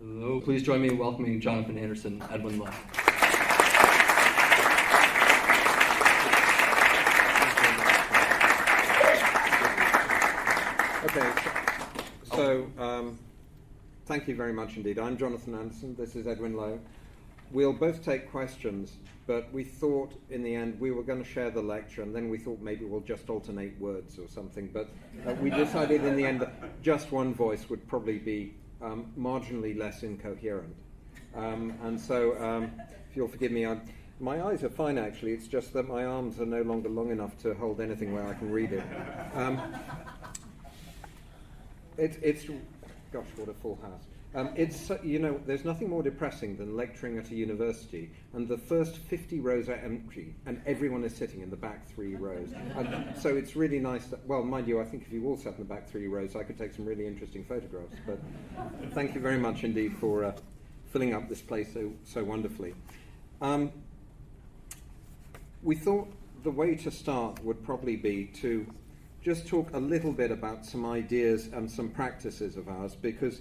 Hello, please join me in welcoming Jonathan Anderson, Edwin Lowe. Okay, so thank you very much indeed. I'm Jonathan Anderson, this is Edwin Lowe. We'll both take questions, but we thought in the end we were going to share the lecture, and then we thought maybe we'll just alternate words or something, but we decided in the end that just one voice would probably be marginally less incoherent. And so, if you'll forgive me, my eyes are fine actually, it's just that my arms are no longer long enough to hold anything where I can read it. It's gosh, what a full house. It's, you know, there's nothing more depressing than lecturing at a university and the first 50 rows are empty and everyone is sitting in the back 3 rows. And so it's really nice that, well, mind you, I think if you all sat in the back 3 rows, I could take some really interesting photographs. But thank you very much indeed for filling up this place so wonderfully. We thought the way to start would probably be to just talk a little bit about some ideas and some practices of ours, because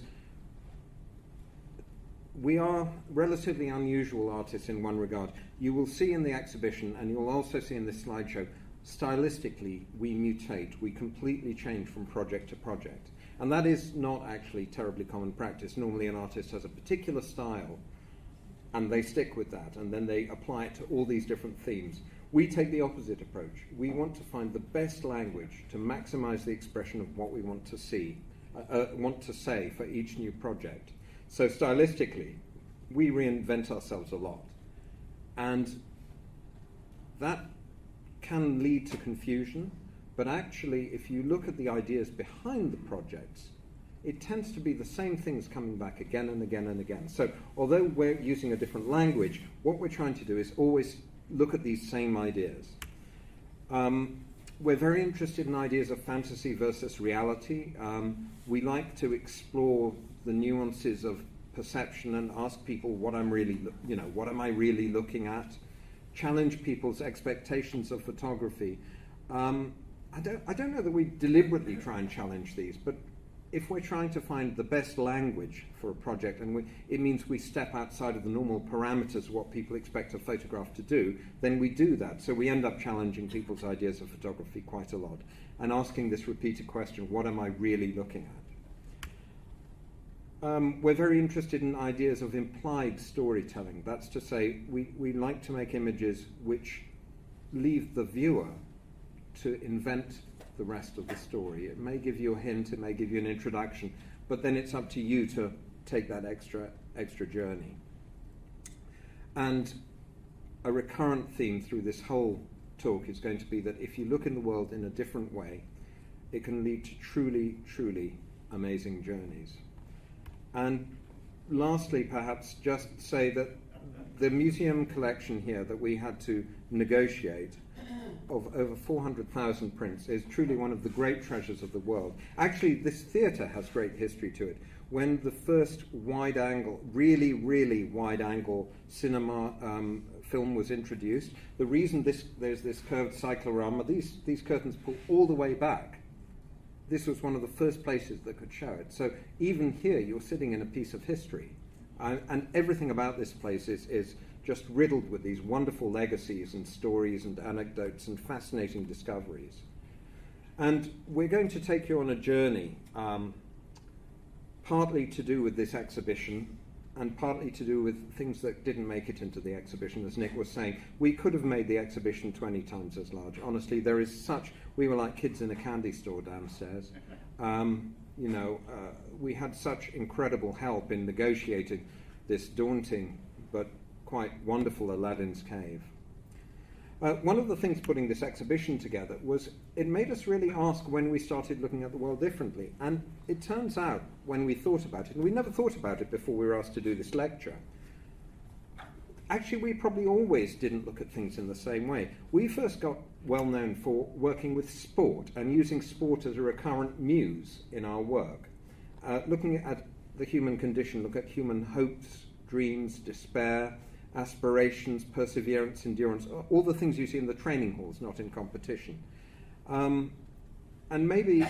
we are relatively unusual artists in one regard. You will see in the exhibition, and you'll also see in this slideshow, stylistically we mutate, we completely change from project to project. And that is not actually terribly common practice. Normally an artist has a particular style, and they stick with that, and then they apply it to all these different themes. We take the opposite approach. We want to find the best language to maximize the expression of what we want to see, want to say for each new project. So stylistically, we reinvent ourselves a lot. And that can lead to confusion, but actually, if you look at the ideas behind the projects, it tends to be the same things coming back again and again and again. So although we're using a different language, what we're trying to do is always look at these same ideas. We're very interested in ideas of fantasy versus reality. We like to explore the nuances of perception and ask people what I'm really, what am I really looking at? Challenge people's expectations of photography. I don't know that we deliberately try and challenge these, but if we're trying to find the best language for a project, and it means we step outside of the normal parameters of what people expect a photograph to do, then we do that. So we end up challenging people's ideas of photography quite a lot and asking this repeated question, what am I really looking at? We're very interested in ideas of implied storytelling. That's to say, we like to make images which leave the viewer to invent the rest of the story. It may give you a hint, it may give you an introduction, but then it's up to you to take that extra journey. And a recurrent theme through this whole talk is going to be that if you look in the world in a different way, it can lead to truly, truly amazing journeys. And lastly, perhaps just say that the museum collection here that we had to negotiate of over 400,000 prints is truly one of the great treasures of the world. Actually, this theatre has great history to it. When the first wide-angle, really, really wide-angle cinema film was introduced, the reason there's this curved cyclorama, these curtains pull all the way back. This was one of the first places that could show it. So even here, you're sitting in a piece of history. And everything about this place is just riddled with these wonderful legacies and stories and anecdotes and fascinating discoveries. And we're going to take you on a journey, partly to do with this exhibition and partly to do with things that didn't make it into the exhibition. As Nick was saying, we could have made the exhibition 20 times as large. Honestly, there is we were like kids in a candy store downstairs. We had such incredible help in negotiating this daunting but quite wonderful Aladdin's Cave. One of the things putting this exhibition together was it made us really ask when we started looking at the world differently. And it turns out, when we thought about it, and we never thought about it before we were asked to do this lecture, actually we probably always didn't look at things in the same way. We first got well known for working with sport and using sport as a recurrent muse in our work. Looking at the human condition, look at human hopes, dreams, despair, aspirations, perseverance, endurance, all the things you see in the training halls, not in competition. And maybe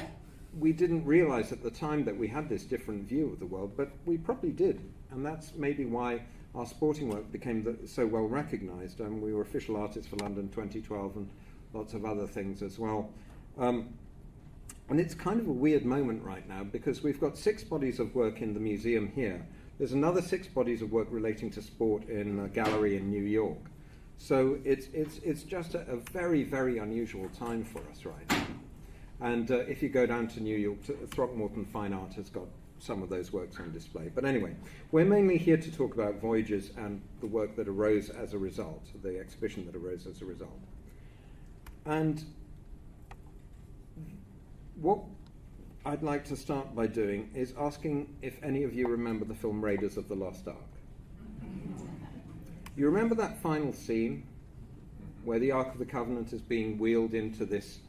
we didn't realize at the time that we had this different view of the world, but we probably did. And that's maybe why our sporting work became so well recognised. We were official artists for London 2012 and lots of other things as well. And it's kind of a weird moment right now because we've got 6 bodies of work in the museum here. There's another 6 bodies of work relating to sport in a gallery in New York. So it's just a very, very unusual time for us right now. And if you go down to New York, Throckmorton Fine Art has got some of those works on display. But anyway, we're mainly here to talk about Voyages and the work that arose as a result, the exhibition that arose as a result. And what I'd like to start by doing is asking if any of you remember the film Raiders of the Lost Ark. You remember that final scene where the Ark of the Covenant is being wheeled into this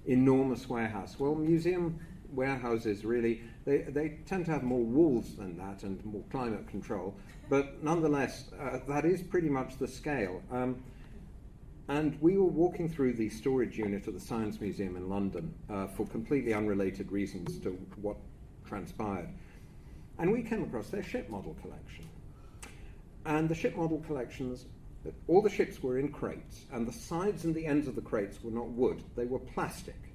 enormous warehouse? Well, museum warehouses really, they tend to have more walls than that and more climate control, but nonetheless, that is pretty much the scale. And we were walking through the storage unit of the Science Museum in London for completely unrelated reasons to what transpired. And we came across their ship model collection. And the ship model collections, all the ships were in crates, and the sides and the ends of the crates were not wood, they were plastic.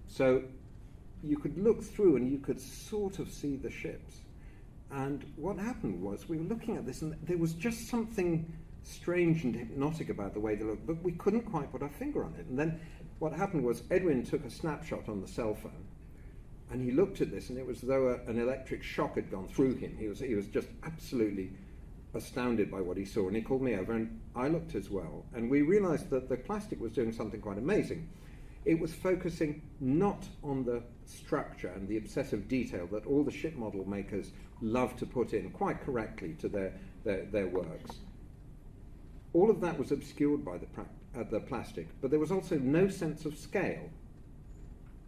So you could look through and you could sort of see the ships. And what happened was we were looking at this and there was just something strange and hypnotic about the way they looked, but we couldn't quite put our finger on it. And then what happened was Edwin took a snapshot on the cell phone, and he looked at this, and it was as though an electric shock had gone through him. He was just absolutely astounded by what he saw, and he called me over, and I looked as well, and we realized that the plastic was doing something quite amazing. It was focusing not on the structure and the obsessive detail that all the ship model makers love to put in, quite correctly, to their works. All of that was obscured by the plastic, but there was also no sense of scale.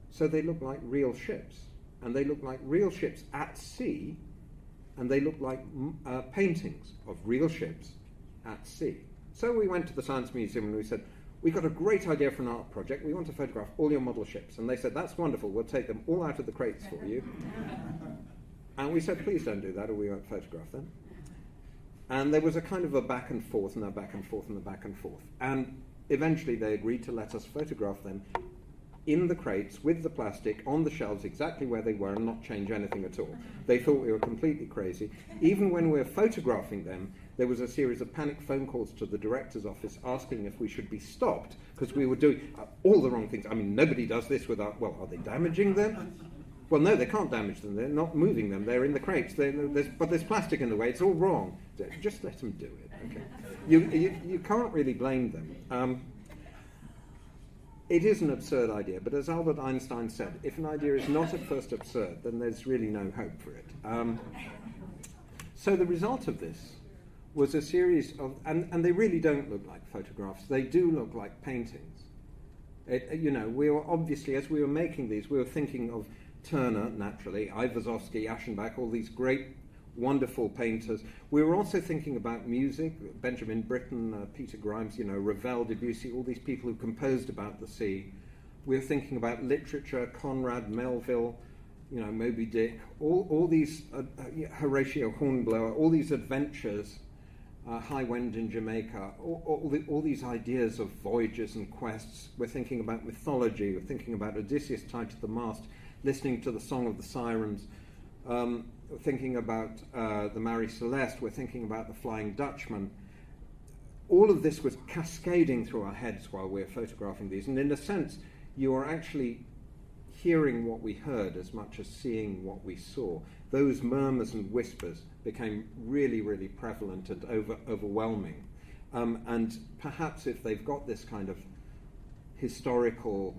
So they looked like real ships, and they looked like real ships at sea, and they looked like paintings of real ships at sea. So we went to the Science Museum and we said, we've got a great idea for an art project. We want to photograph all your model ships. And they said, that's wonderful. We'll take them all out of the crates for you. And we said, please don't do that, or we won't photograph them. And there was a kind of a back and forth and a back and forth and a back and forth. And eventually they agreed to let us photograph them in the crates with the plastic on the shelves exactly where they were and not change anything at all. They thought we were completely crazy. Even when we were photographing them, there was a series of panic phone calls to the director's office asking if we should be stopped because we were doing all the wrong things. I mean, nobody does this without, well, are they damaging them? Well, no, they can't damage them. They're not moving them. They're in the crates. But there's plastic in the way. It's all wrong. Just let them do it. Okay. You can't really blame them. It is an absurd idea, but as Albert Einstein said, if an idea is not at first absurd, then there's really no hope for it. So the result of this was a series of, and they really don't look like photographs. They do look like paintings. We were obviously, as we were making these, we were thinking of Turner, naturally, Iwasowski, Aschenbach, all these great, wonderful painters. We were also thinking about music, Benjamin Britten, Peter Grimes, Ravel, Debussy, all these people who composed about the sea. We were thinking about literature, Conrad, Melville, Moby Dick, all these, Horatio Hornblower, all these adventures, High Wind in Jamaica, all these ideas of voyages and quests. We're thinking about mythology, we're thinking about Odysseus tied to the mast, listening to the Song of the Sirens, we're thinking about the Marie Celeste, we're thinking about the Flying Dutchman. All of this was cascading through our heads while we were photographing these, and in a sense, you are actually hearing what we heard as much as seeing what we saw. Those murmurs and whispers became really, really prevalent and overwhelming. And perhaps if they've got this kind of historical,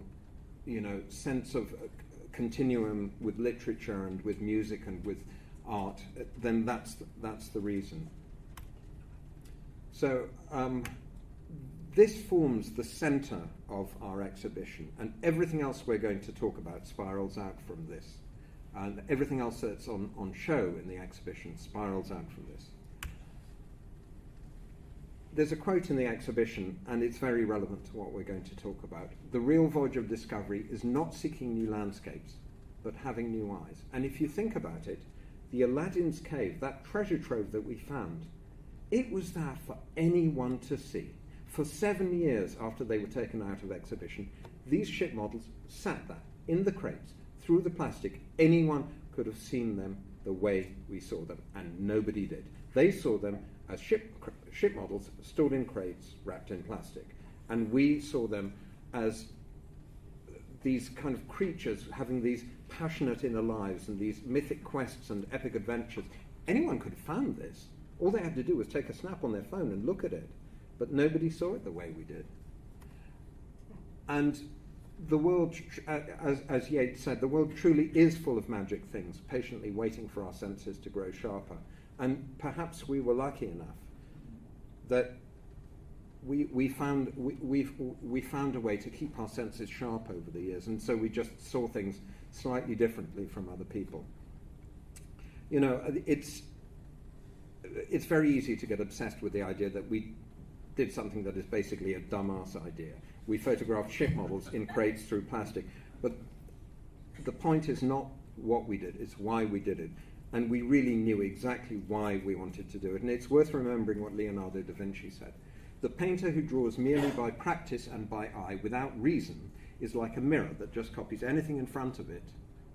sense of continuum with literature and with music and with art, then that's the reason. So this forms the center of our exhibition, and everything else we're going to talk about spirals out from this. And everything else that's on show in the exhibition spirals out from this. There's a quote in the exhibition, and it's very relevant to what we're going to talk about. The real voyage of discovery is not seeking new landscapes, but having new eyes. And if you think about it, the Aladdin's cave, that treasure trove that we found, it was there for anyone to see. For 7 years after they were taken out of exhibition, these ship models sat there in the crates, through the plastic. Anyone could have seen them the way we saw them, and nobody did. They saw them as ship models stored in crates, wrapped in plastic. And we saw them as these kind of creatures having these passionate inner lives and these mythic quests and epic adventures. Anyone could have found this. All they had to do was take a snap on their phone and look at it. But nobody saw it the way we did. And the world, as Yeats said, the world truly is full of magic things, patiently waiting for our senses to grow sharper. And perhaps we were lucky enough that we found a way to keep our senses sharp over the years, and so we just saw things slightly differently from other people. You know, it's very easy to get obsessed with the idea that we did something that is basically a dumbass idea. We photographed ship models in crates through plastic, but the point is not what we did, it's why we did it. And we really knew exactly why we wanted to do it. And it's worth remembering what Leonardo da Vinci said. The painter who draws merely by practice and by eye, without reason, is like a mirror that just copies anything in front of it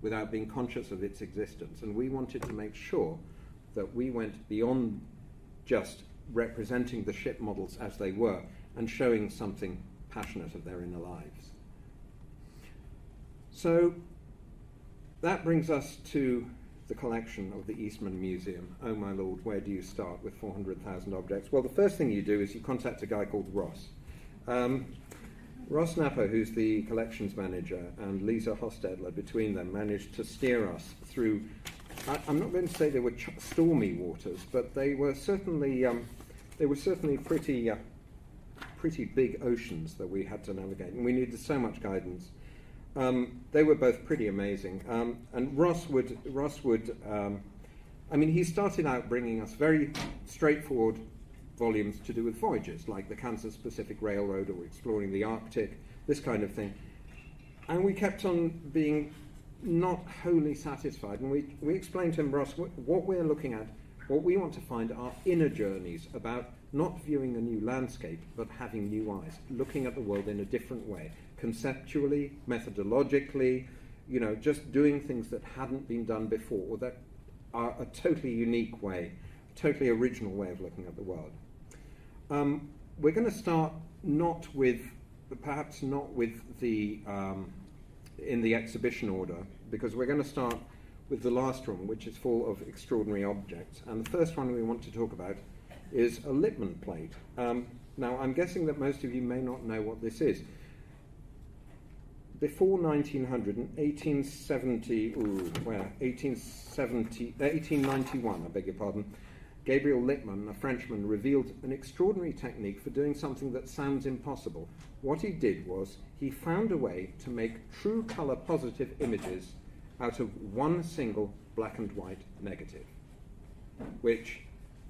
without being conscious of its existence. And we wanted to make sure that we went beyond just representing the ship models as they were and showing something passionate of their inner lives. So that brings us to the collection of the Eastman Museum. Oh my lord, where do you start with 400,000 objects? Well, the first thing you do is you contact a guy called Ross. Ross Napper, who's the collections manager, and Lisa Hostetler, between them, managed to steer us through, I'm not going to say they were stormy waters, but they were certainly pretty big oceans that we had to navigate, and we needed so much guidance. They were both pretty amazing. And Ross would he started out bringing us very straightforward volumes to do with voyages, like the Kansas Pacific Railroad or exploring the Arctic, this kind of thing. And we kept on being not wholly satisfied. And we explained to him, Ross, what we're looking at, what we want to find are inner journeys about not viewing a new landscape, but having new eyes, looking at the world in a different way, conceptually, methodologically, just doing things that hadn't been done before, or that are a totally unique way, totally original way of looking at the world. We're going to start perhaps not with the, in the exhibition order, because we're going to start with the last room, which is full of extraordinary objects. And the first one we want to talk about is a Lippmann plate. Now, I'm guessing that most of you may not know what this is. Before 1900, in 1891, I beg your pardon, Gabriel Lippmann, a Frenchman, revealed an extraordinary technique for doing something that sounds impossible. What he did was he found a way to make true color positive images out of one single black and white negative, which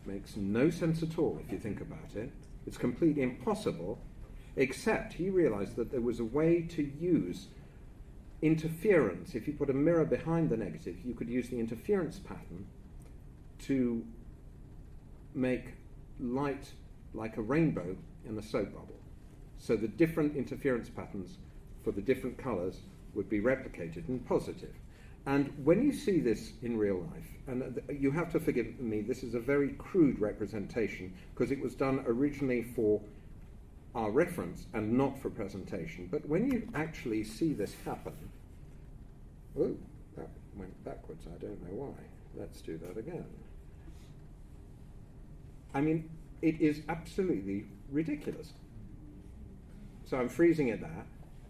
makes no sense at all if you think about it. It's completely impossible, except he realized that there was a way to use interference. If you put a mirror behind the negative, you could use the interference pattern to make light like a rainbow in a soap bubble. So the different interference patterns for the different colors would be replicated in positive. And when you see this in real life, and you have to forgive me, this is a very crude representation because it was done originally for our reference and not for presentation. But when you actually see this happen, oh, that went backwards, I don't know why. Let's do that again. I mean, it is absolutely ridiculous. So I'm freezing it there.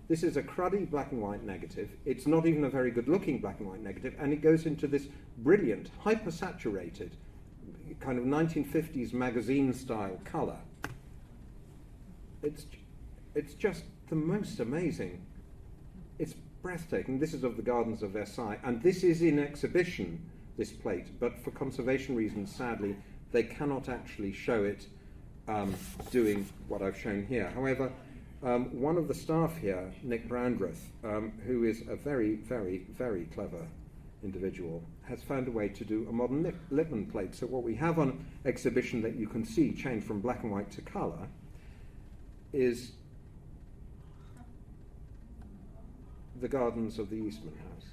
This is a cruddy black and white negative. It's not even a very good looking black and white negative, and it goes into this brilliant, hyper-saturated, kind of 1950s magazine style color. It's just the most amazing. It's breathtaking. This is of the Gardens of Versailles, and this is in exhibition, this plate, but for conservation reasons, sadly, they cannot actually show it doing what I've shown here. However, one of the staff here, Nick Brandreth, who is a very, very, very clever individual, has found a way to do a modern Lippmann plate. So what we have on exhibition that you can see change from black and white to colour is the gardens of the Eastman House.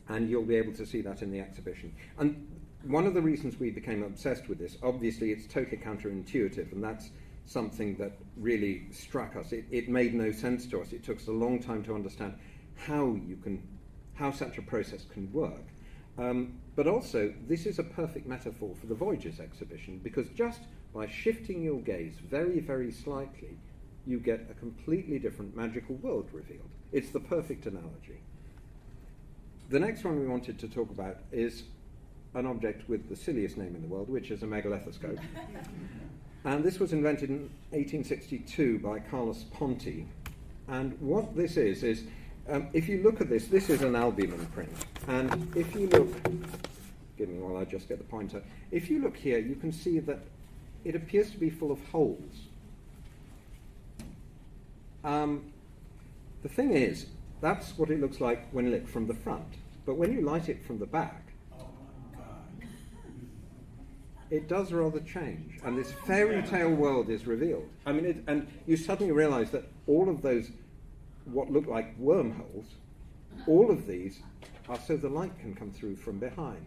And you'll be able to see that in the exhibition. And one of the reasons we became obsessed with this, obviously it's totally counterintuitive, and that's something that really struck us. It made no sense to us. It took us a long time to understand how such a process can work. But also, this is a perfect metaphor for the Voyages exhibition, because just by shifting your gaze very, very slightly, you get a completely different magical world revealed. It's the perfect analogy. The next one we wanted to talk about is an object with the silliest name in the world, which is a megalethoscope. And this was invented in 1862 by Carlos Ponti. And what this is if you look at this is an albumen print. And if you look, give me while I just get the pointer. If you look here, you can see that it appears to be full of holes. The thing is, that's what it looks like when lit from the front. But when you light it from the back, it does rather change. And this fairy tale world is revealed. I mean, and you suddenly realize that all of those, what look like wormholes, all of these are so the light can come through from behind.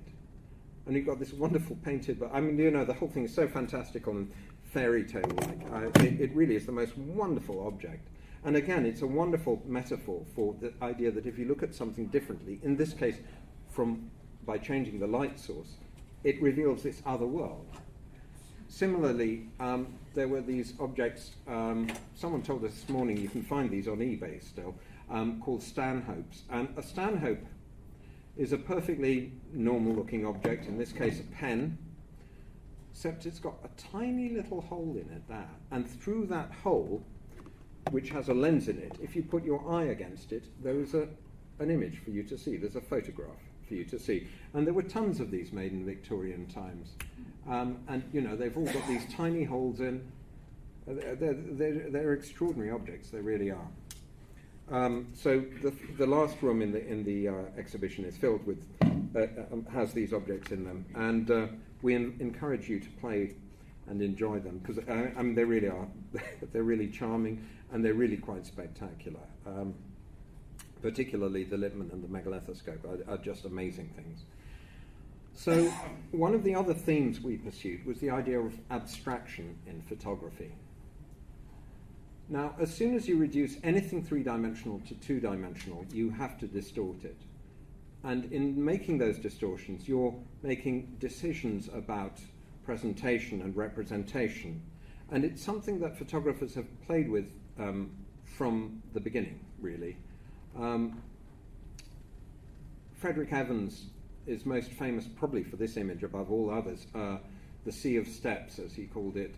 And you've got this wonderful painted, but I mean, you know, the whole thing is so fantastical and fairy tale-like. It really is the most wonderful object. And again, it's a wonderful metaphor for the idea that if you look at something differently, in this case, by changing the light source, it reveals this other world. Similarly, there were these objects, someone told us this morning, you can find these on eBay still, called Stanhopes. And a Stanhope is a perfectly normal-looking object, in this case a pen, except it's got a tiny little hole in it there. And through that hole, which has a lens in it, if you put your eye against it, there is an image for you to see. There's a photograph for you to see. And there were tons of these made in Victorian times. And, you know, they've all got these tiny holes in. They're extraordinary objects, they really are. So the last room in the exhibition is filled with, has these objects in them. And we encourage you to play and enjoy them, because I mean, they really are. They're really charming, and they're really quite spectacular. Particularly the Lippmann and the megalethoscope are just amazing things. So one of the other themes we pursued was the idea of abstraction in photography. Now, as soon as you reduce anything three-dimensional to two-dimensional, you have to distort it. And in making those distortions, you're making decisions about presentation and representation. And it's something that photographers have played with from the beginning, really. Frederick Evans is most famous probably for this image above all others, the Sea of Steps, as he called it,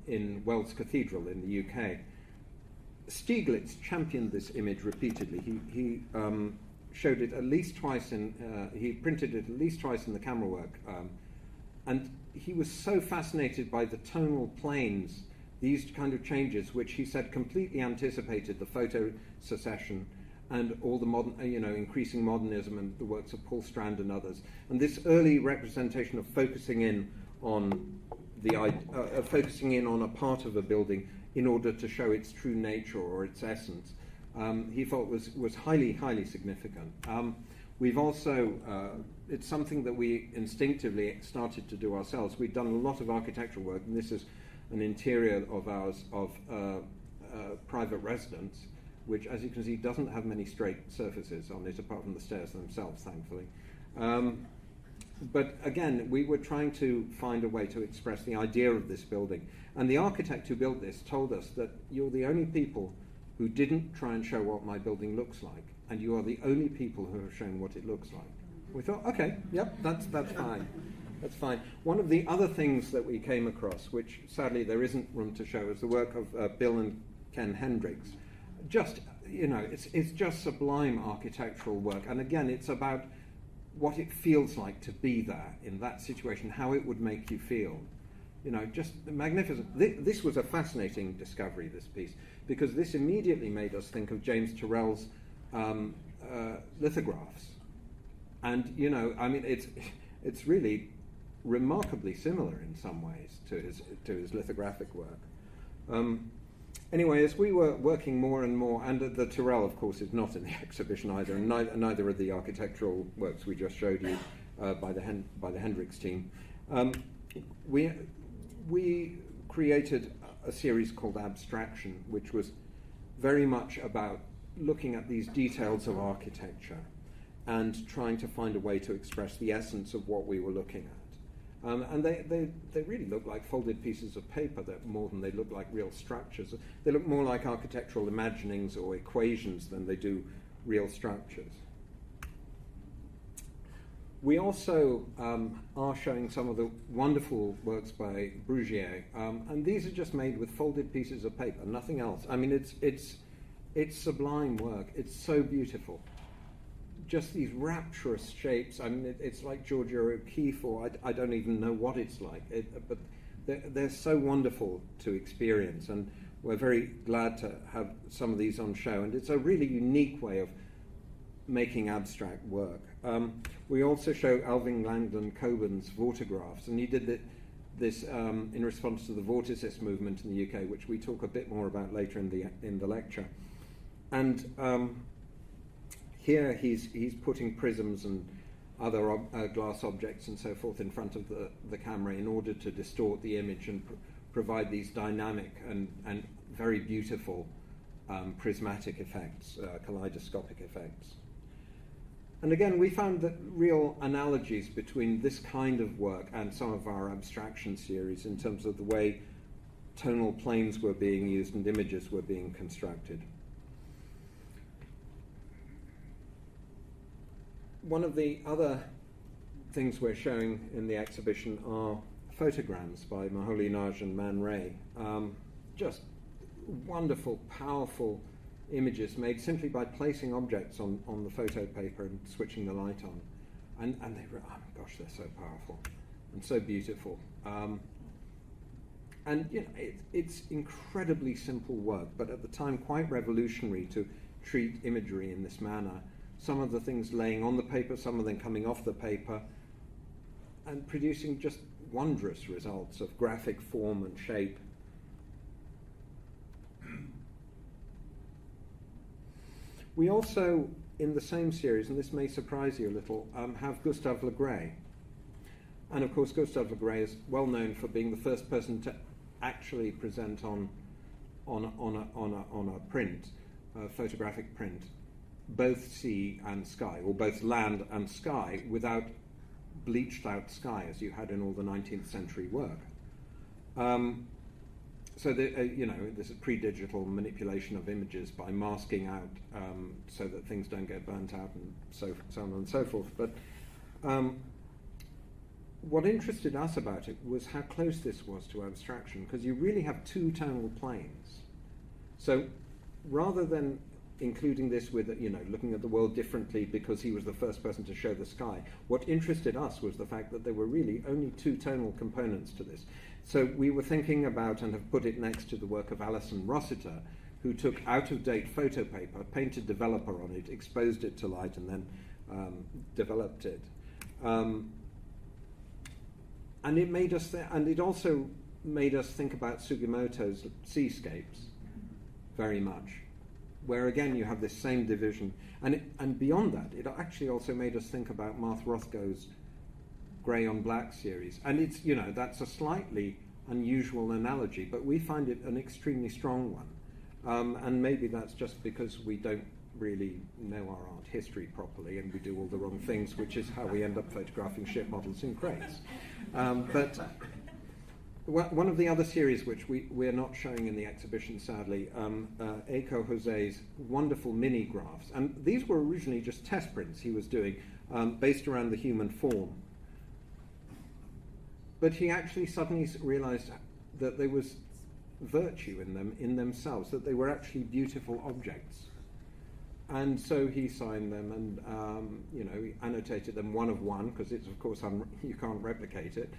in Wells Cathedral in the UK. Stieglitz championed this image repeatedly. He showed it at least twice he printed it at least twice in the camera work. And he was so fascinated by the tonal planes, these kind of changes, which he said completely anticipated the photo secession and all the modern, increasing modernism and the works of Paul Strand and others. And this early representation of focusing in on a part of a building in order to show its true nature or its essence, he thought was highly, highly significant. We've also, it's something that we instinctively started to do ourselves. We've done a lot of architectural work, and this is an interior of ours of private residence, which, as you can see, doesn't have many straight surfaces on it, apart from the stairs themselves, thankfully. But again, we were trying to find a way to express the idea of this building. And the architect who built this told us that you're the only people who didn't try and show what my building looks like, and you are the only people who have shown what it looks like. We thought, okay, yep, that's fine. That's fine. One of the other things that we came across, which sadly there isn't room to show, is the work of Bill and Ken Hendricks. Just, it's just sublime architectural work. And again, it's about what it feels like to be there in that situation, how it would make you feel. Just magnificent. This was a fascinating discovery, this piece, because this immediately made us think of James Turrell's lithographs. And, you know, I mean, it's really remarkably similar in some ways to his lithographic work. Anyway, as we were working more and more, and the Tyrrell, of course, is not in the exhibition either, and neither are the architectural works we just showed you by the Hendricks team. We created a series called Abstraction, which was very much about looking at these details of architecture and trying to find a way to express the essence of what we were looking at. And they really look like folded pieces of paper more than they look like real structures. They look more like architectural imaginings or equations than they do real structures. We also are showing some of the wonderful works by Brugier, and these are just made with folded pieces of paper, nothing else. I mean, it's sublime work. It's so beautiful. Just these rapturous shapes. I mean, it's like Georgia O'Keeffe, or I don't even know what it's like. But they're so wonderful to experience, and we're very glad to have some of these on show. And it's a really unique way of making abstract work. We also show Alvin Langdon Coburn's Vortographs, and he did this in response to the Vorticist movement in the UK, which we talk a bit more about later in the lecture. And here he's putting prisms and other glass objects and so forth in front of the camera in order to distort the image and provide these dynamic and very beautiful prismatic effects, kaleidoscopic effects. And again, we found that real analogies between this kind of work and some of our abstraction series in terms of the way tonal planes were being used and images were being constructed. One of the other things we're showing in the exhibition are photograms by Moholy-Nagy and Man Ray. Just wonderful, powerful images made simply by placing objects on the photo paper and switching the light on. And they were, oh my gosh, they're so powerful and so beautiful. And you know, it's incredibly simple work, but at the time quite revolutionary to treat imagery in this manner. Some of the things laying on the paper, some of them coming off the paper, and producing just wondrous results of graphic form and shape. We also, in the same series, and this may surprise you a little, have Gustave Le Gray. And of course, Gustave Le Gray is well known for being the first person to actually present on a print, a photographic print, both sea and sky, or both land and sky, without bleached out sky as you had in all the 19th century work. So you know, this is pre-digital manipulation of images by masking out so that things don't get burnt out and so on and so forth. But what interested us about it was how close this was to abstraction, because you really have two tonal planes. So rather than including this with, you know, looking at the world differently because he was the first person to show the sky, what interested us was the fact that there were really only two tonal components to this. So we were thinking about, and have put it next to the work of Alison Rossiter, who took out-of-date photo paper, painted developer on it, exposed it to light, and then developed it. And it made us, and it also made us think about Sugimoto's seascapes very much, where again you have this same division, and beyond that, it actually also made us think about Marthe Rothko's Grey on Black series, and it's, you know, that's a slightly unusual analogy, but we find it an extremely strong one, and maybe that's just because we don't really know our art history properly, and we do all the wrong things, which is how we end up photographing ship models in crates. But one of the other series which we're not showing in the exhibition, sadly, Eiko Jose's wonderful mini graphs, and these were originally just test prints he was doing based around the human form. But he actually suddenly realized that there was virtue in them, in themselves, that they were actually beautiful objects. And so he signed them and, you know, he annotated them one of one, because it's, of course, you can't replicate it.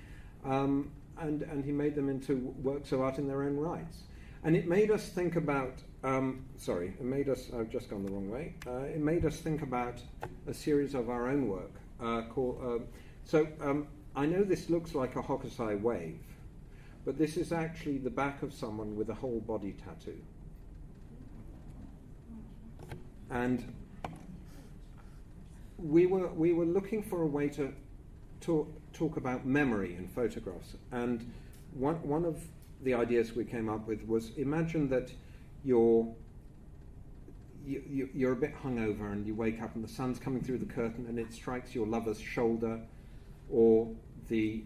And he made them into works of art in their own rights. And it made us think about, I've just gone the wrong way. It made us think about a series of our own work called, I know this looks like a Hokusai wave, but this is actually the back of someone with a whole body tattoo. And we were looking for a way to talk about memory in photographs. And one of the ideas we came up with was, imagine that you're a bit hungover and you wake up and the sun's coming through the curtain and it strikes your lover's shoulder or the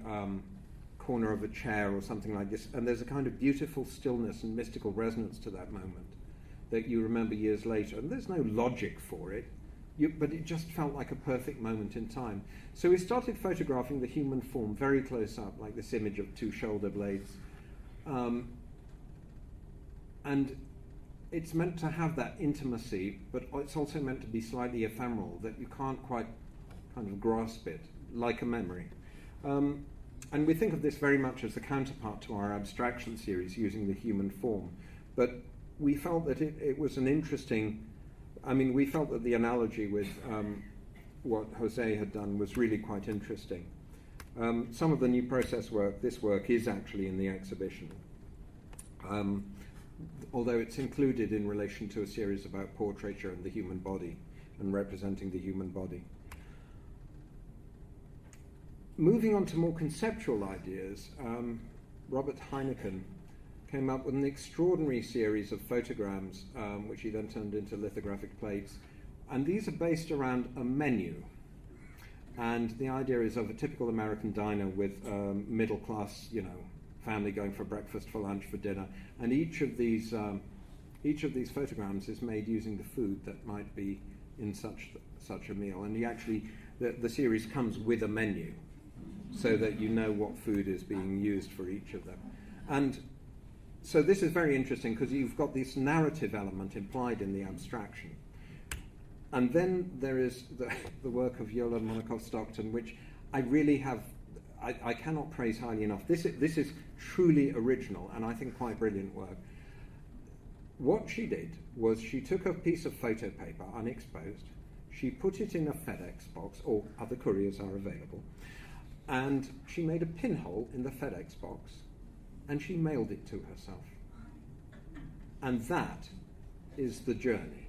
corner of a chair or something like this, and there's a kind of beautiful stillness and mystical resonance to that moment that you remember years later, and there's no logic for it, but it just felt like a perfect moment in time. So we started photographing the human form very close up, like this image of two shoulder blades, and it's meant to have that intimacy, but it's also meant to be slightly ephemeral, that you can't quite kind of grasp it, like a memory. And we think of this very much as the counterpart to our Abstraction series, using the human form. But we felt that it was an interesting, we felt that the analogy with what Jose had done was really quite interesting. Some of the new process work, this work is actually in the exhibition, although it's included in relation to a series about portraiture and the human body and representing the human body. Moving on to more conceptual ideas, Robert Heineken came up with an extraordinary series of photograms, which he then turned into lithographic plates. And these are based around a menu. And the idea is of a typical American diner with middle-class, family going for breakfast, for lunch, for dinner. And each of these photograms is made using the food that might be in such a meal. And the series comes with a menu, so that you know what food is being used for each of them. And so this is very interesting because you've got this narrative element implied in the abstraction. And then there is the work of Yola Monikoff-Stockton, which I really have, I cannot praise highly enough. This is truly original and I think quite brilliant work. What she did was she took a piece of photo paper, unexposed, she put it in a FedEx box, or other couriers are available, and she made a pinhole in the FedEx box and she mailed it to herself. And that is the journey.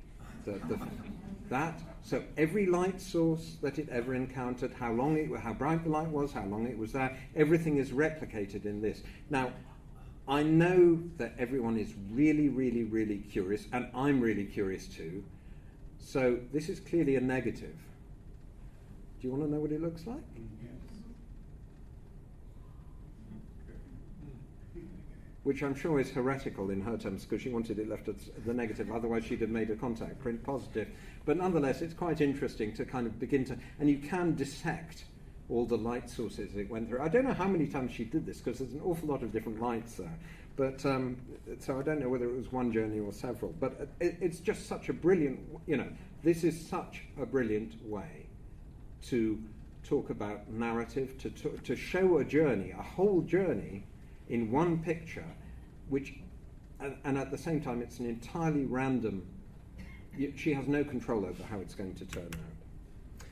So every light source that it ever encountered, how bright the light was, how long it was there, everything is replicated in this. Now, I know that everyone is really, really, really curious, and I'm really curious too. So this is clearly a negative. Do you want to know what it looks like? Which I'm sure is heretical in her terms, because she wanted it left at the negative, otherwise she'd have made a contact print positive. But nonetheless, it's quite interesting to kind of begin to, and you can dissect all the light sources it went through. I don't know how many times she did this, because there's an awful lot of different lights there. But, so I don't know whether it was one journey or several. But it's just such a brilliant, this is such a brilliant way to talk about narrative, to show a journey, a whole journey, in one picture, and at the same time it's an entirely random, she has no control over how it's going to turn out.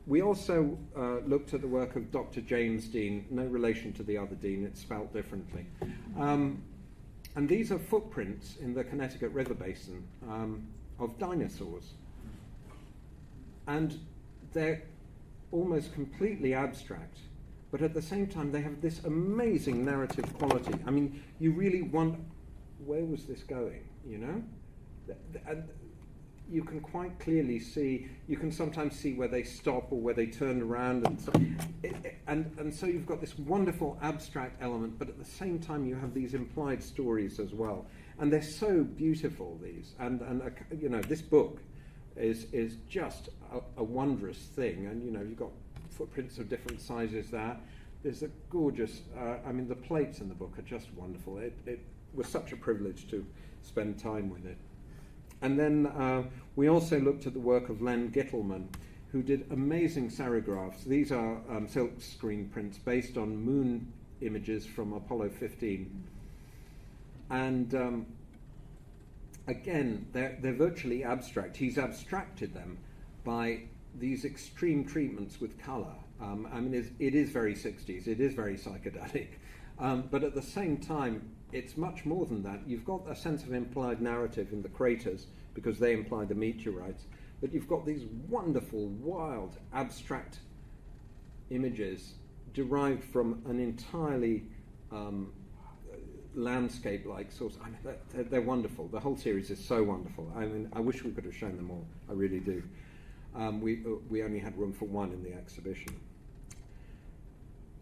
We also looked at the work of Dr. James Dean, no relation to the other Dean, it's spelt differently. And these are footprints in the Connecticut River Basin of dinosaurs. And they're almost completely abstract, but at the same time they have this amazing narrative quality. I mean, you really want, where was this going, And you can quite clearly see, you can sometimes see where they stop or where they turn around, and so you've got this wonderful abstract element, but at the same time you have these implied stories as well. And they're so beautiful, these, and this book is just a wondrous thing, and you've got footprints of different sizes there. There's a gorgeous, the plates in the book are just wonderful. It was such a privilege to spend time with it. And then we also looked at the work of Len Gittelman, who did amazing serigraphs. These are silk screen prints based on moon images from Apollo 15. And again, they're virtually abstract. He's abstracted them by these extreme treatments with colour. I mean, it is very 60s, it is very psychedelic, but at the same time, it's much more than that. You've got a sense of implied narrative in the craters, because they imply the meteorites, but you've got these wonderful, wild, abstract images derived from an entirely landscape-like source. I mean, they're wonderful. The whole series is so wonderful. I mean, I wish we could have shown them all. I really do. We only had room for one in the exhibition.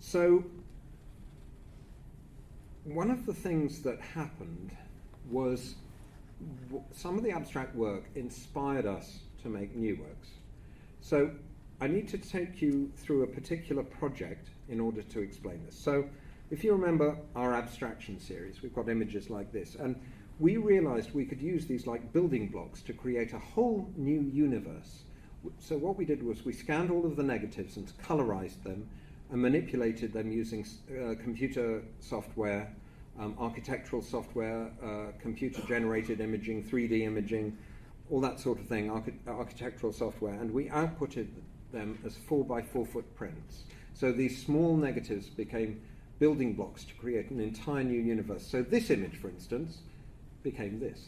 So one of the things that happened was some of the abstract work inspired us to make new works. So I need to take you through a particular project in order to explain this. So if you remember our Abstraction series, we've got images like this, and we realized we could use these like building blocks to create a whole new universe. So what we did was we scanned all of the negatives and colorized them and manipulated them using computer software, architectural software, computer-generated imaging, 3D imaging, all that sort of thing, architectural software, and we outputted them as 4x4 foot prints. So these small negatives became building blocks to create an entire new universe. So this image, for instance, became this.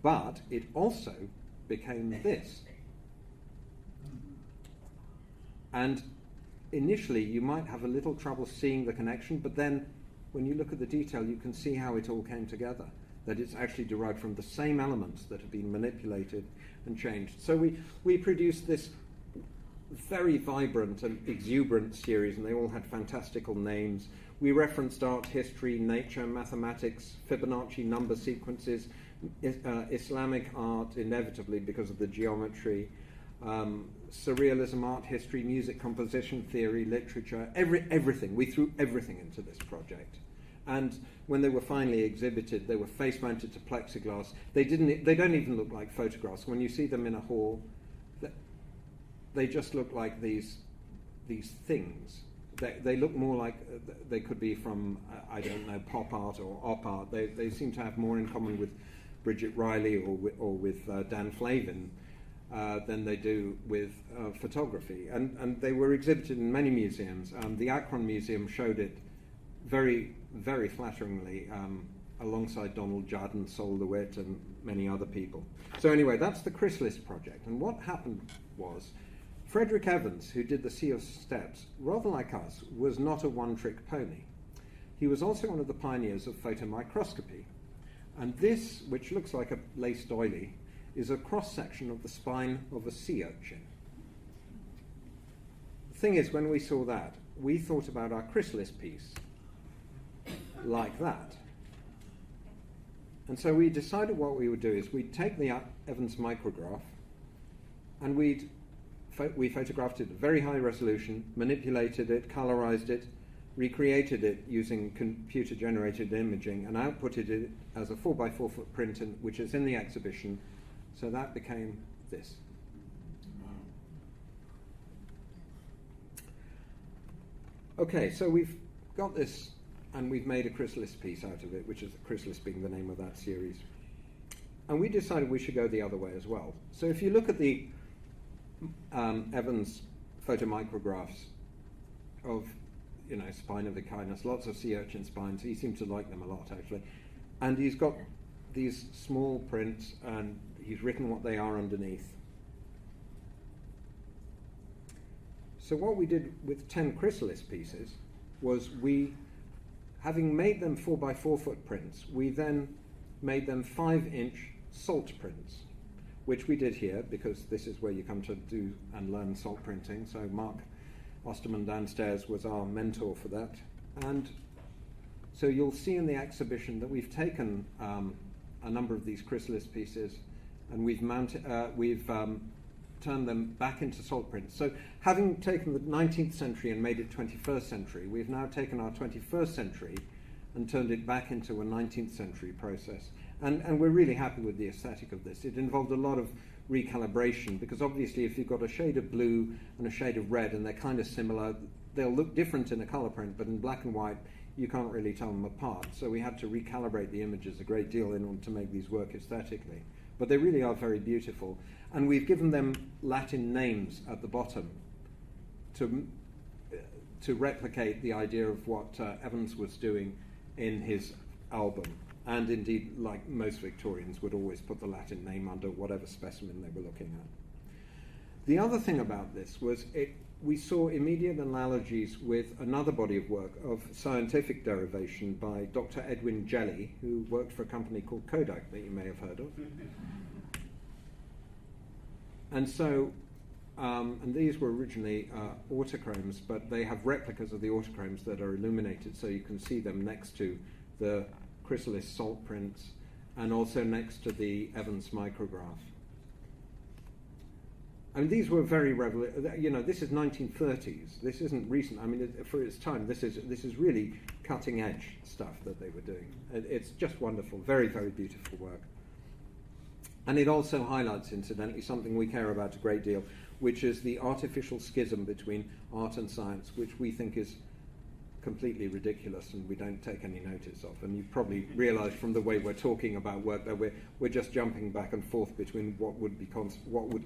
But it also became this. And initially you might have a little trouble seeing the connection, but then when you look at the detail you can see how it all came together, that it's actually derived from the same elements that have been manipulated and changed. So we produced this very vibrant and exuberant series, and they all had fantastical names. We referenced art history, nature, mathematics, Fibonacci number sequences, Islamic art, inevitably because of the geometry, surrealism, art history, music composition theory, literature, everything. We threw everything into this project. And when they were finally exhibited, they were face-mounted to plexiglass. They don't even look like photographs. When you see them in a hall, they just look like these things. They look more like they could be from, I don't know, pop art or op art. They seem to have more in common with Bridget Riley or with Dan Flavin than they do with photography. And they were exhibited in many museums. The Akron Museum showed it very, very flatteringly alongside Donald Judd and Sol LeWitt and many other people. So anyway, that's the Chrysalis project. And what happened was Frederick Evans, who did the Sea of Steps, rather like us, was not a one-trick pony. He was also one of the pioneers of photomicroscopy. And this, which looks like a lace doily, is a cross-section of the spine of a sea urchin. The thing is, when we saw that, we thought about our Chrysalis piece like that. And so we decided what we would do is we'd take the Evans micrograph and we photographed it at very high resolution, manipulated it, colorized it, recreated it using computer-generated imaging, and outputted it as a 4x4 foot print, which is in the exhibition. So that became this. Okay, so we've got this, and we've made a Chrysalis piece out of it, which is Chrysalis being the name of that series. And we decided we should go the other way as well. So if you look at the Evans photomicrographs of, spina vicinus, lots of sea urchin spines. He seems to like them a lot, actually. And he's got these small prints, and he's written what they are underneath. So what we did with 10 Chrysalis pieces was having made them 4x4 foot prints, we then made them 5-inch salt prints, which we did here because this is where you come to do and learn salt printing. So Mark Osterman downstairs was our mentor for that. And so you'll see in the exhibition that we've taken a number of these Chrysalis pieces and we've turned them back into salt prints. So having taken the 19th century and made it 21st century, we've now taken our 21st century and turned it back into a 19th century process. And we're really happy with the aesthetic of this. It involved a lot of recalibration because obviously if you've got a shade of blue and a shade of red and they're kind of similar, they'll look different in a color print, but in black and white you can't really tell them apart. So we had to recalibrate the images a great deal in order to make these work aesthetically. But they really are very beautiful. And we've given them Latin names at the bottom to replicate the idea of what Evans was doing in his album. And indeed, like most Victorians, would always put the Latin name under whatever specimen they were looking at. The other thing about this was we saw immediate analogies with another body of work of scientific derivation by Dr. Edwin Jelly, who worked for a company called Kodak that you may have heard of. And so, and these were originally autochromes, but they have replicas of the autochromes that are illuminated, so you can see them next to the Chrysalis salt prints and also next to the Evans micrograph. I mean, these were very this is 1930s. This isn't recent. I mean, for its time, this is really cutting-edge stuff that they were doing. It's just wonderful, very, very beautiful work. And it also highlights, incidentally, something we care about a great deal, which is the artificial schism between art and science, which we think is completely ridiculous and we don't take any notice of. And you've probably realised from the way we're talking about work that we're just jumping back and forth between what would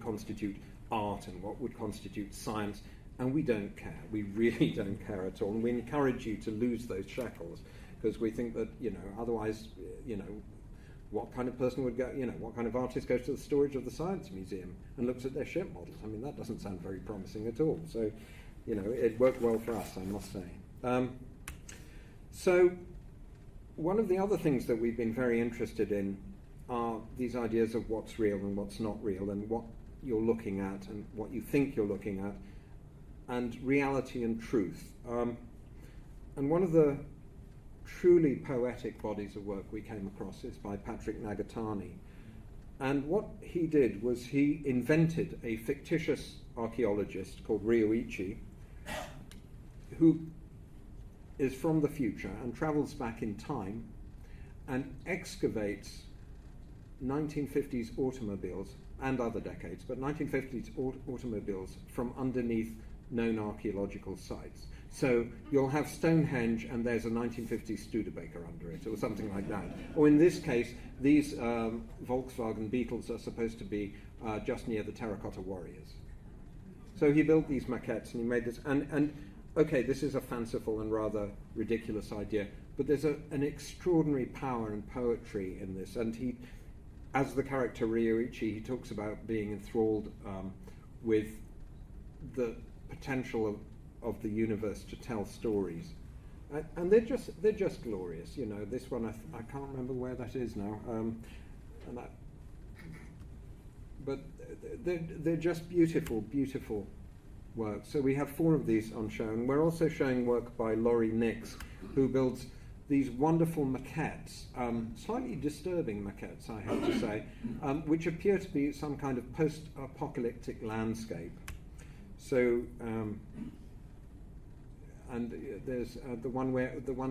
constitute art and what would constitute science, and we don't care. We really don't care at all. And we encourage you to lose those shackles, because we think that, otherwise, what kind of person would go, what kind of artist goes to the storage of the Science Museum and looks at their ship models? I mean, that doesn't sound very promising at all. So, it worked well for us, I must say. So one of the other things that we've been very interested in are these ideas of what's real and what's not real, and what you're looking at and what you think you're looking at, and reality and truth. And one of the truly poetic bodies of work we came across is by Patrick Nagatani. And what he did was he invented a fictitious archaeologist called Ryoichi, who is from the future and travels back in time and excavates 1950s automobiles and other decades, but 1950s automobiles from underneath known archaeological sites. So you'll have Stonehenge and there's a 1950s Studebaker under it, or something like that. Or in this case, these Volkswagen Beetles are supposed to be just near the Terracotta Warriors. So he built these maquettes and he made this, and okay, this is a fanciful and rather ridiculous idea, but there's an extraordinary power and poetry in this. And he, as the character Ryoichi, he talks about being enthralled with the potential of the universe to tell stories. And they're just glorious. This one, I can't remember where that is now. But they're just beautiful, beautiful work. So we have 4 of these on show, and we're also showing work by Laurie Nix, who builds these wonderful maquettes, slightly disturbing maquettes, I have to say, which appear to be some kind of post-apocalyptic landscape. So, and there's the one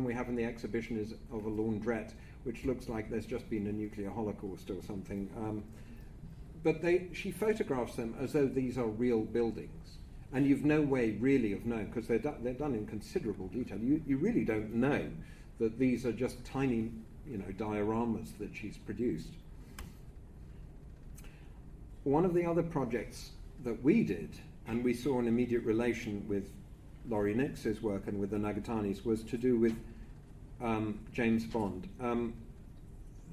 we have in the exhibition is of a laundrette, which looks like there's just been a nuclear holocaust or something. But she photographs them as though these are real buildings. And you've no way really of knowing, because they're done in considerable detail. You really don't know that these are just tiny, dioramas that she's produced. One of the other projects that we did, and we saw an immediate relation with Laurie Nix's work and with the Nagatanis, was to do with James Bond.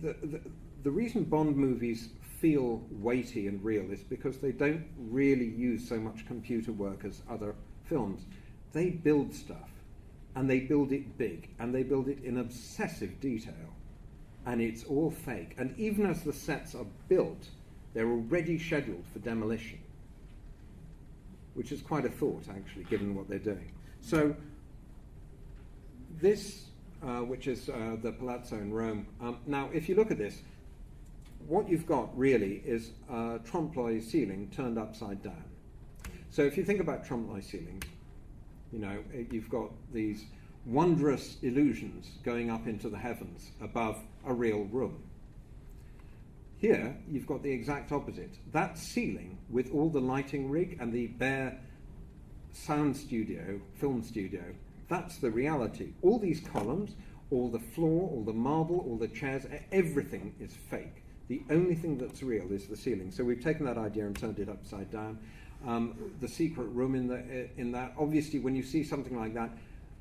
The reason Bond movies feel weighty and real is because they don't really use so much computer work as other films. They build stuff, and they build it big, and they build it in obsessive detail, and it's all fake. And even as the sets are built, they're already scheduled for demolition, which is quite a thought, actually, given what they're doing. So this, which is the Palazzo in Rome, now if you look at this, what you've got really is a trompe-l'oeil ceiling turned upside down. So if you think about trompe-l'oeil ceilings, you've got these wondrous illusions going up into the heavens above a real room. Here, you've got the exact opposite. That ceiling, with all the lighting rig and the bare sound studio, film studio, That's the reality. All these columns, all the floor, all the marble, all the chairs, everything is fake. The only thing that's real is the ceiling. So we've taken that idea and turned it upside down. The secret room in that, obviously when you see something like that,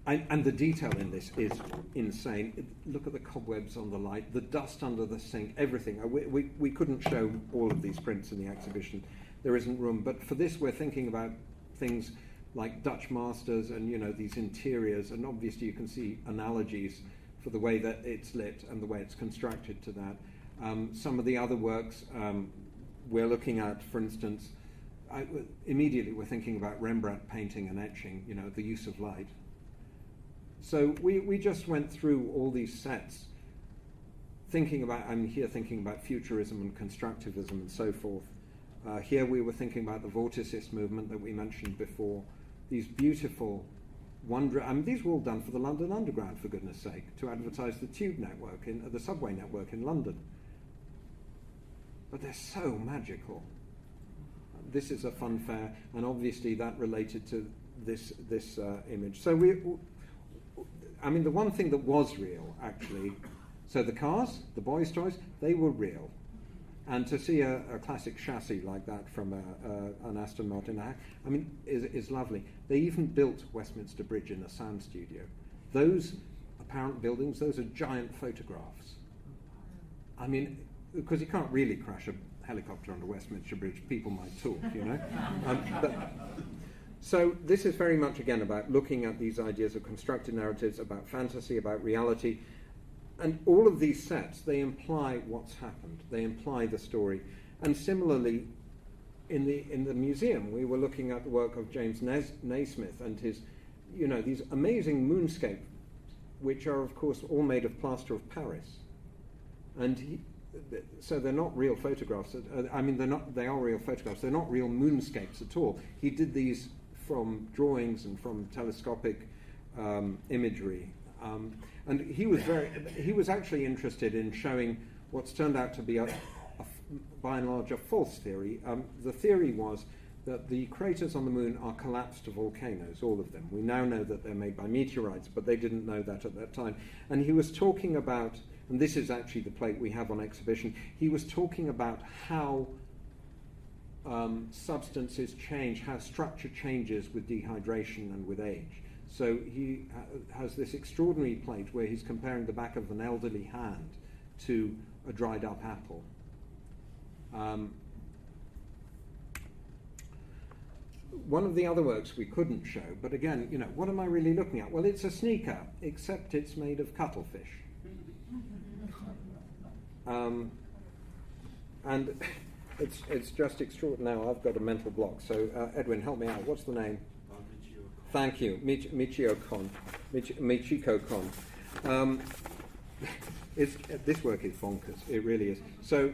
and the detail in this is insane. Look at the cobwebs on the light, the dust under the sink, everything. We couldn't show all of these prints in the exhibition. There isn't room. But for this, we're thinking about things like Dutch masters and, you know, these interiors. And obviously you can see analogies for the way that it's lit and the way it's constructed to that. Some of the other works we're looking at, for instance, immediately we're thinking about Rembrandt painting and etching, you know, the use of light. So we just went through all these sets, I'm here thinking about futurism and constructivism and so forth. Here we were thinking about the vorticist movement that we mentioned before, these beautiful, these were all done for the London Underground, for goodness sake, to advertise the tube network, the subway network in London. But they're so magical. This is a fun fair, and obviously that related to this image. So the one thing that was real, actually, so the cars, the boys' toys, they were real. And to see a classic chassis like that from an Aston Martin, is lovely. They even built Westminster Bridge in a sound studio. Those apparent buildings, those are giant photographs. I mean, because you can't really crash a helicopter under Westminster Bridge. People might talk, you know. So this is very much, again, about looking at these ideas of constructed narratives, about fantasy, about reality. And all of these sets, they imply what's happened. They imply the story. And similarly, in the museum, we were looking at the work of James Naismith and his, you know, these amazing moonscapes, which are, of course, all made of plaster of Paris. And so they're not real photographs. They are real photographs. They're not real moonscapes at all. He did these from drawings and from telescopic imagery. And he was actually interested in showing what's turned out to be by and large a false theory. The theory was that the craters on the moon are collapsed volcanoes, all of them. We now know that they're made by meteorites, but they didn't know that at that time. And he was talking about, and this is actually the plate we have on exhibition, he was talking about how substances change, how structure changes with dehydration and with age. So he has this extraordinary plate where he's comparing the back of an elderly hand to a dried up apple. One of the other works we couldn't show, but again, you know, what am I really looking at? Well, it's a sneaker, except it's made of cuttlefish. And it's just extraordinary. Now I've got a mental block, so Edwin, help me out. What's the name? Thank you, Michiko-kon. This work is bonkers. It really is. So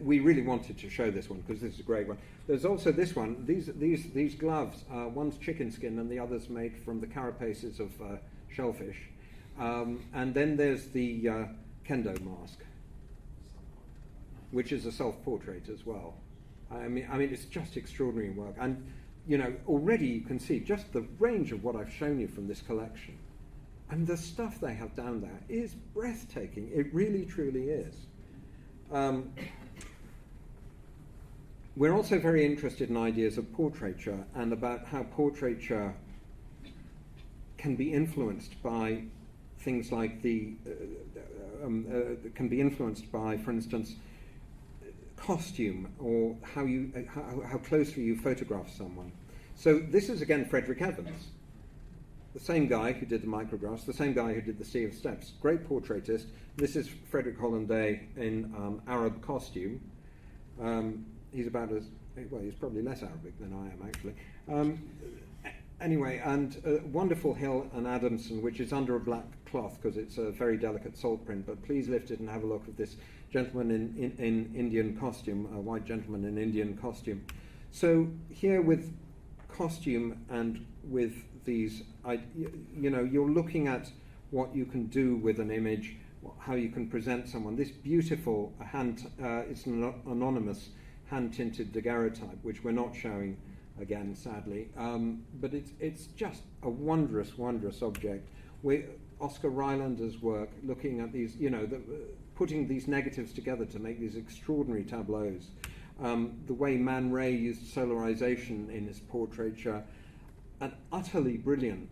we really wanted to show this one because this is a great one. There's also this one. These gloves. One's chicken skin and the other's made from the carapaces of shellfish. And then there's the kendo mask, which is a self-portrait as well. I mean, it's just extraordinary work. And you know, already you can see just the range of what I've shown you from this collection. And the stuff they have down there is breathtaking. It really, truly is. We're also very interested in ideas of portraiture and about how portraiture can be influenced by things like can be influenced by, for instance, costume or how closely you photograph someone. So this is again Frederick Evans, the same guy who did the micrographs, the same guy who did the Sea of Steps, great portraitist. This is Frederick Hollanday in Arab costume. He's about as, well, he's probably less Arabic than I am actually. Anyway, and wonderful Hill and Adamson, which is under a black cloth because it's a very delicate salt print, but please lift it and have a look at this gentleman in Indian costume, a white gentleman in Indian costume. So here with costume and with these, you know, you're looking at what you can do with an image, how you can present someone. This beautiful hand, it's an anonymous hand-tinted daguerreotype, which we're not showing again, sadly. But it's just a wondrous, wondrous object. Oscar Rylander's work, looking at these, putting these negatives together to make these extraordinary tableaus. The way Man Ray used solarization in his portraiture, an utterly brilliant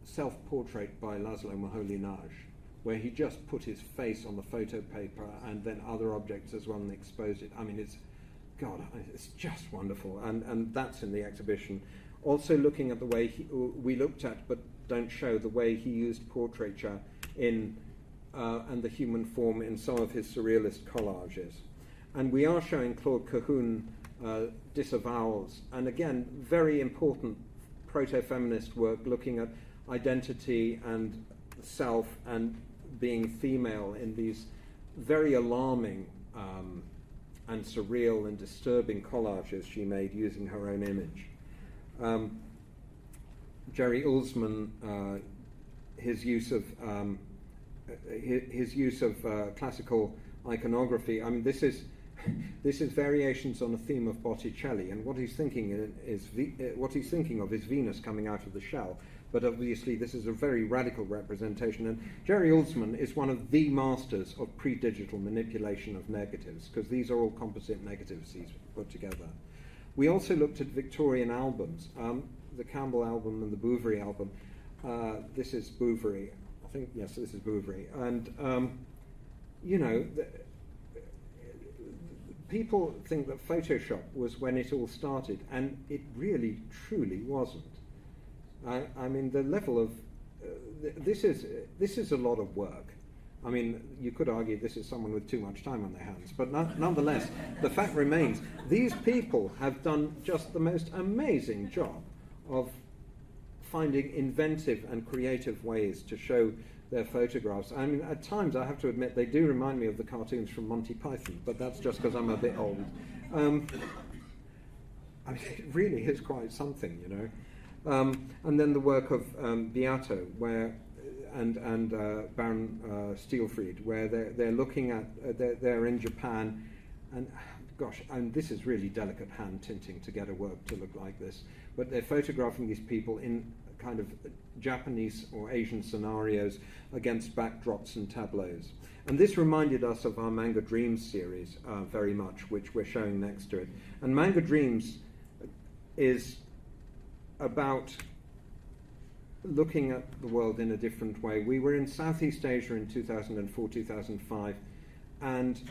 self-portrait by Laszlo Moholy-Nagy, where he just put his face on the photo paper and then other objects as well and exposed it. I mean, it's just wonderful, and that's in the exhibition. Also looking at the way we looked at, but don't show, the way he used portraiture in and the human form in some of his surrealist collages. And we are showing Claude Cahun disavowals, and again, very important proto-feminist work looking at identity and self and being female in these very alarming and surreal and disturbing collages she made using her own image. Jerry Ullsman, his use of classical iconography. I mean, this is variations on a theme of Botticelli, and what he's thinking of is Venus coming out of the shell. But obviously, this is a very radical representation. And Jerry Ullsman is one of the masters of pre-digital manipulation of negatives, because these are all composite negatives he's put together. We also looked at Victorian albums, the Campbell album and the Bouverie album. This is Bouverie. I think, yes, this is Bouverie. And, people think that Photoshop was when it all started, and it really, truly wasn't. I mean, the level of this is a lot of work. I mean, you could argue this is someone with too much time on their hands, but nonetheless, the fact remains, these people have done just the most amazing job of finding inventive and creative ways to show their photographs. I mean, at times, I have to admit, they do remind me of the cartoons from Monty Python, but that's just because I'm a bit old. I mean, it really is quite something, and then the work of Beato, and Baron Steelfried, where they're looking at they're in Japan, and gosh, and this is really delicate hand tinting to get a work to look like this. But they're photographing these people in kind of Japanese or Asian scenarios against backdrops and tableaus. And this reminded us of our Manga Dreams series very much, which we're showing next to it. And Manga Dreams is about looking at the world in a different way. We were in Southeast Asia in 2004, 2005, and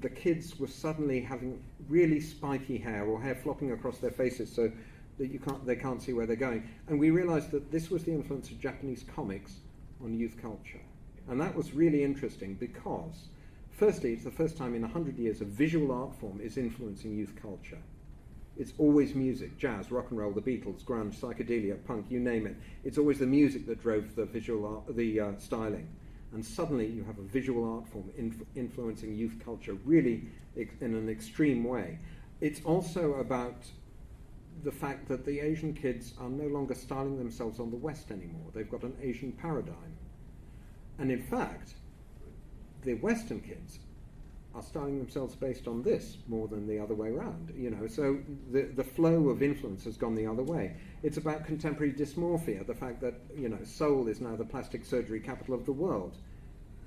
the kids were suddenly having really spiky hair or hair flopping across their faces so that they can't see where they're going. And we realized that this was the influence of Japanese comics on youth culture. And that was really interesting because, firstly, it's the first time in 100 years a visual art form is influencing youth culture. It's always music, jazz, rock and roll, the Beatles, grunge, psychedelia, punk, you name it. It's always the music that drove the visual art, the styling. And suddenly you have a visual art form influencing youth culture really in an extreme way. It's also about the fact that the Asian kids are no longer styling themselves on the West anymore. They've got an Asian paradigm. And in fact, the Western kids are styling themselves based on this more than the other way around. So the flow of influence has gone the other way. It's about contemporary dysmorphia, the fact that Seoul is now the plastic surgery capital of the world.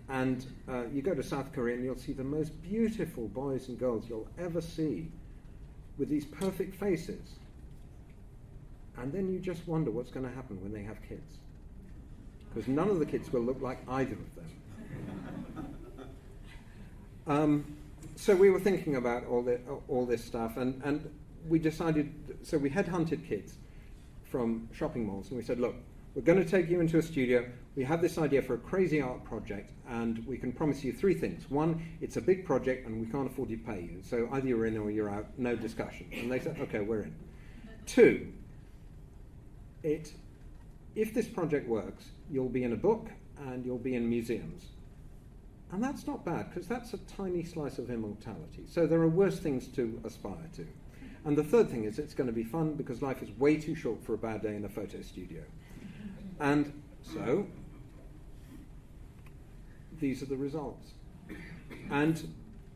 And you go to South Korea and you'll see the most beautiful boys and girls you'll ever see with these perfect faces. And then you just wonder what's going to happen when they have kids. Because none of the kids will look like either of them. So we were thinking about all this stuff, and we decided, so we headhunted kids from shopping malls, and we said, look, we're going to take you into a studio. We have this idea for a crazy art project, and we can promise you three things. One, it's a big project, and we can't afford to pay you. So either you're in or you're out, no discussion. And they said, okay, we're in. Two, if this project works, you'll be in a book, and you'll be in museums. And that's not bad, because that's a tiny slice of immortality. So there are worse things to aspire to. And the third thing is it's going to be fun, because life is way too short for a bad day in a photo studio. And so, these are the results. And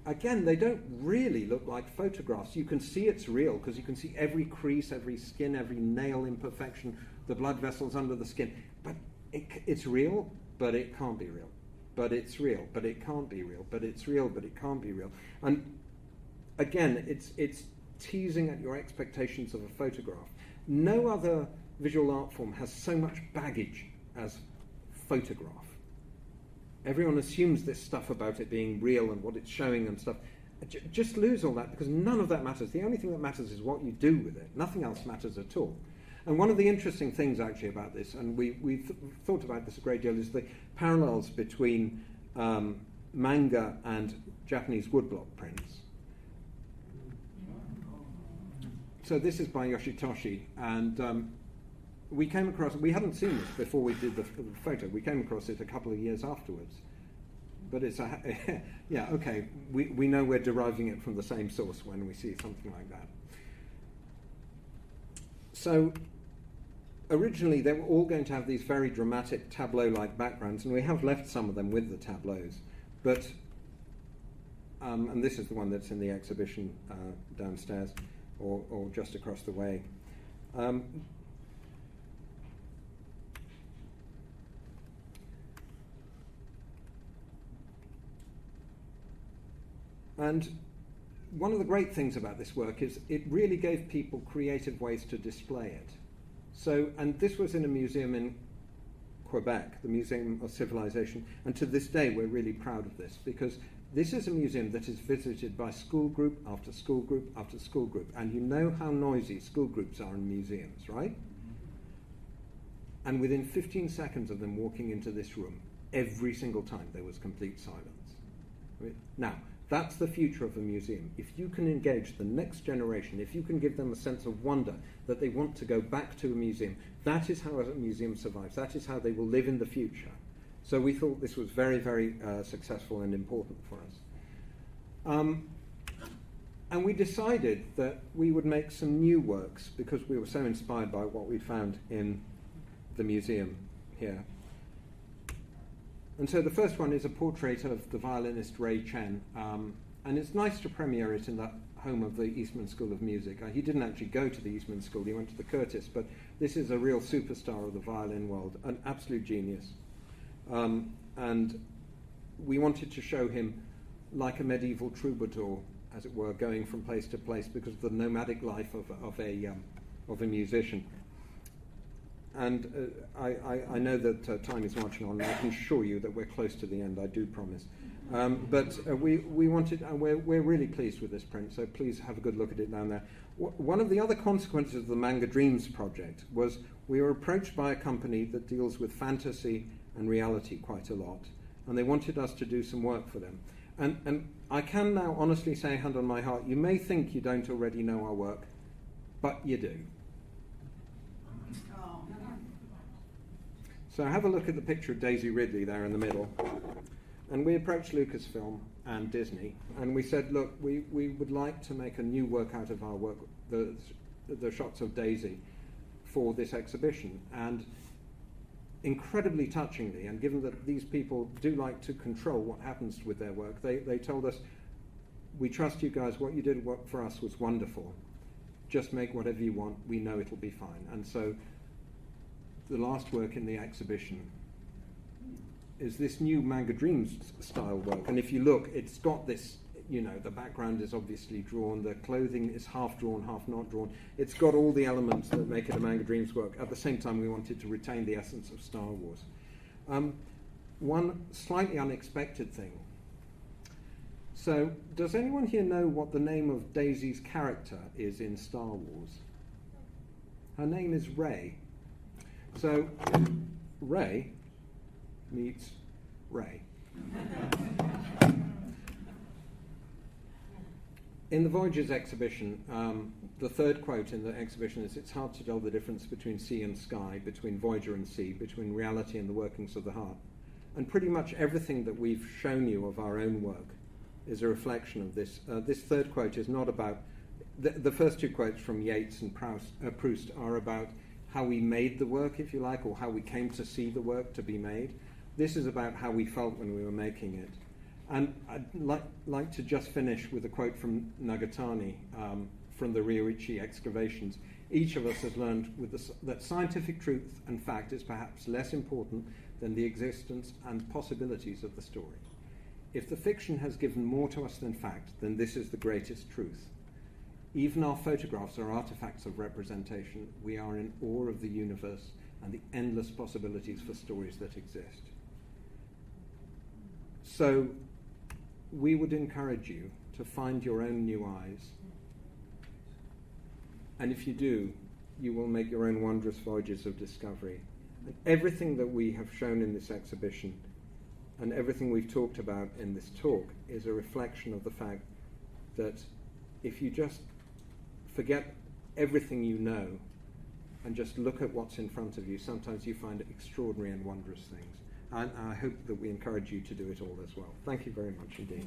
again, they don't really look like photographs. You can see it's real because you can see every crease, every skin, every nail imperfection, the blood vessels under the skin. But it's real, but it can't be real. But it's real, but it can't be real. But it's real, but it can't be real. And again, it's teasing at your expectations of a photograph. No other visual art form has so much baggage as photograph. Everyone assumes this stuff about it being real and what it's showing and stuff. Just lose all that, because none of that matters. The only thing that matters is what you do with it. Nothing else matters at all. And one of the interesting things actually about this, and we thought about this a great deal, is the parallels between manga and Japanese woodblock prints. So this is by Yoshitoshi, and we came across, we hadn't seen this before we did the photo, we came across it a couple of years afterwards. But it's yeah, okay, we know we're deriving it from the same source when we see something like that. So originally they were all going to have these very dramatic tableau-like backgrounds, and we have left some of them with the tableaus. But, and this is the one that's in the exhibition downstairs, or just across the way. And one of the great things about this work is it really gave people creative ways to display it. So, and this was in a museum in Quebec, the Museum of Civilization, and to this day we're really proud of this, because this is a museum that is visited by school group after school group after school group, and you know how noisy school groups are in museums, right? And within 15 seconds of them walking into this room, every single time there was complete silence. Now, that's the future of a museum. If you can engage the next generation, if you can give them a sense of wonder that they want to go back to a museum, that is how a museum survives. That is how they will live in the future. So we thought this was very, very successful and important for us. And we decided that we would make some new works because we were so inspired by what we found in the museum here. And so the first one is a portrait of the violinist Ray Chen, and it's nice to premiere it in the home of the Eastman School of Music. He didn't actually go to the Eastman School, he went to the Curtis, but this is a real superstar of the violin world, an absolute genius. And we wanted to show him like a medieval troubadour, as it were, going from place to place because of the nomadic life of a musician. And I know that time is marching on, and I can assure you that we're close to the end, I do promise. But we wanted, and we're really pleased with this print, so please have a good look at it down there. One of the other consequences of the Manga Dreams project was we were approached by a company that deals with fantasy and reality quite a lot, and they wanted us to do some work for them. And I can now honestly say, hand on my heart, you may think you don't already know our work, but you do. So have a look at the picture of Daisy Ridley there in the middle. And we approached Lucasfilm and Disney, and we said, look, we would like to make a new work out of our work, the shots of Daisy, for this exhibition. And incredibly touchingly, and given that these people do like to control what happens with their work, they told us, we trust you guys, what you did for us was wonderful. Just make whatever you want, we know it'll be fine. And so the last work in the exhibition is this new Manga Dreams style work. And if you look, it's got this, you know, the background is obviously drawn, the clothing is half drawn, half not drawn. It's got all the elements that make it a Manga Dreams work. At the same time, we wanted to retain the essence of Star Wars. One slightly unexpected thing. So, does anyone here know what the name of Daisy's character is in Star Wars? Her name is Rey. So, Rey meets Rey. In the Voyages exhibition, the third quote in the exhibition is, it's hard to tell the difference between sea and sky, between Voyager and sea, between reality and the workings of the heart. And pretty much everything that we've shown you of our own work is a reflection of this. This third quote is not about, the first two quotes from Yeats and Proust are about how we made the work, if you like, or how we came to see the work to be made. This is about how we felt when we were making it. And I'd like to just finish with a quote from Nagatani from the Ryuichi excavations. Each of us has learned that scientific truth and fact is perhaps less important than the existence and possibilities of the story. If the fiction has given more to us than fact, then this is the greatest truth. Even our photographs are artifacts of representation. We are in awe of the universe and the endless possibilities for stories that exist. So we would encourage you to find your own new eyes. And if you do, you will make your own wondrous voyages of discovery. And everything that we have shown in this exhibition and everything we've talked about in this talk is a reflection of the fact that if you just forget everything you know and just look at what's in front of you, sometimes you find extraordinary and wondrous things. And I hope that we encourage you to do it all as well. Thank you very much indeed.